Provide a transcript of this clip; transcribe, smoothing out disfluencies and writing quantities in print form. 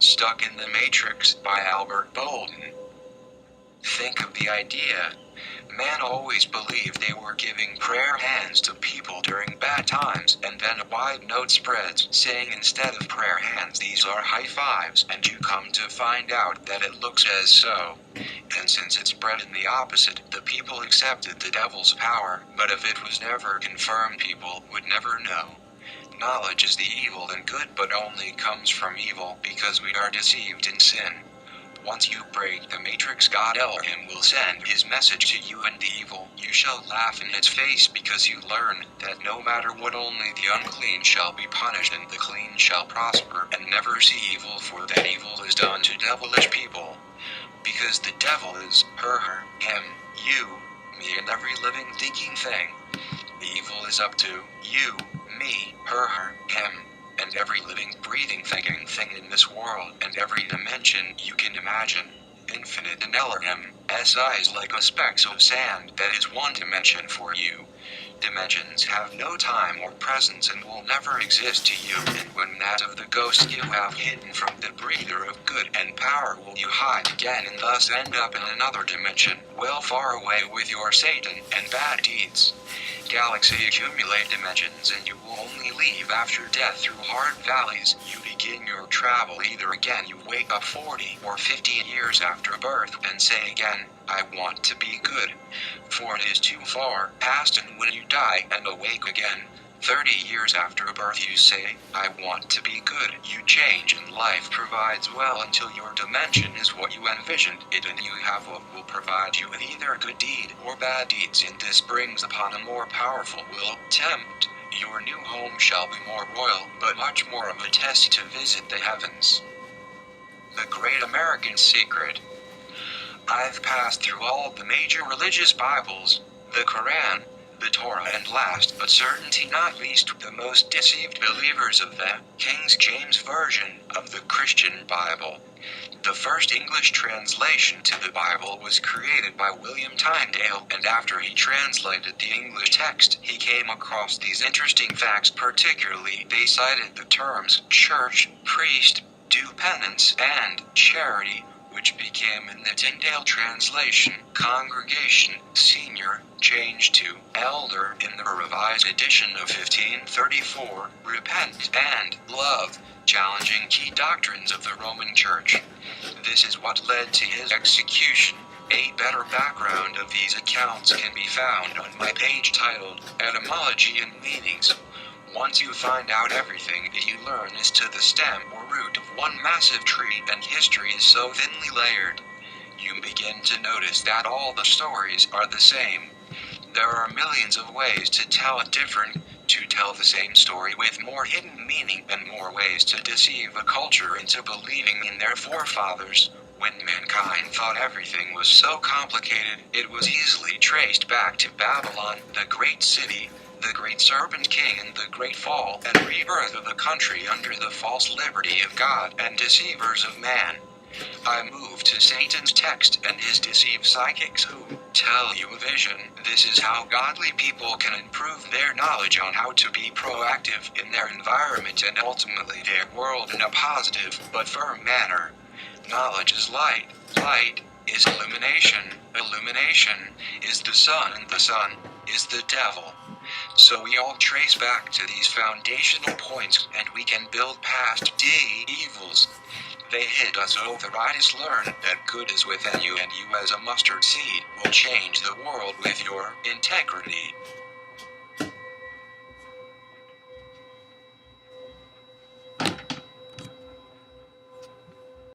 Stuck in the Matrix by Albert Bolden. Think of the idea. Man always believed they were giving prayer hands to people during bad times, and then a wide note spreads saying instead of prayer hands these are high fives, and you come to find out that it looks as so. And since it spread in the opposite, the people accepted the devil's power, but if it was never confirmed people would never know. Knowledge is the evil and good but only comes from evil because we are deceived in sin. Once you break the matrix, God Elohim will send his message to you, and the evil you shall laugh in its face, because you learn that no matter what, only the unclean shall be punished and the clean shall prosper, and never see evil, for that evil is done to devilish people. Because the devil is her, him, you, me, and every living thinking thing. The evil is up to you, me, her, him, and every living, breathing, thinking thing in this world, and every dimension you can imagine. Infinite and Elohim, SI is like a specks of sand that is one dimension for you. Dimensions have no time or presence and will never exist to you, and when that of the ghost you have hidden from the breather of good and power will you hide again and thus end up in another dimension, well far away with your Satan and bad deeds. Galaxy accumulate dimensions, and you will only leave after death through hard valleys. You begin your travel either again you wake up 40 or 50 years after birth and say again, I want to be good. For it is too far past, and when you die and awake again, 30 years after birth you say, I want to be good. You change, and life provides well until your dimension is what you envisioned it, and you have what will provide you with either good deed or bad deeds, and this brings upon a more powerful will tempt. Your new home shall be more royal, but much more of a test to visit the heavens. The Great American Secret. I've passed through all the major religious Bibles, the Quran, the Torah, and last but certainly not least the most deceived believers of the King James Version of the Christian Bible. The first English translation to the Bible was created by William Tyndale, and after he translated the English text, he came across these interesting facts. Particularly, they cited the terms church, priest, do penance, and charity, which became in the Tyndale translation, congregation, senior, changed to elder in the revised edition of 1534, repent and love, challenging key doctrines of the Roman Church. This is what led to his execution. A better background of these accounts can be found on my page titled Etymology and Meanings. Once you find out everything that you learn is to the stem or root of one massive tree, and history is so thinly layered, you begin to notice that all the stories are the same. There are millions of ways to tell the same story with more hidden meaning and more ways to deceive a culture into believing in their forefathers. When mankind thought everything was so complicated, it was easily traced back to Babylon, the great city, the great serpent king, and the great fall and rebirth of the country under the false liberty of God and deceivers of man. I move to Satan's text and his deceived psychics who tell you a vision. This is how godly people can improve their knowledge on how to be proactive in their environment and ultimately their world in a positive but firm manner. Knowledge is light. Light is illumination. Illumination is the sun, and the sun is the devil. So we all trace back to these foundational points, and we can build past the evils. They hit us over. Writers learn that good is within you, and you as a mustard seed will change the world with your integrity.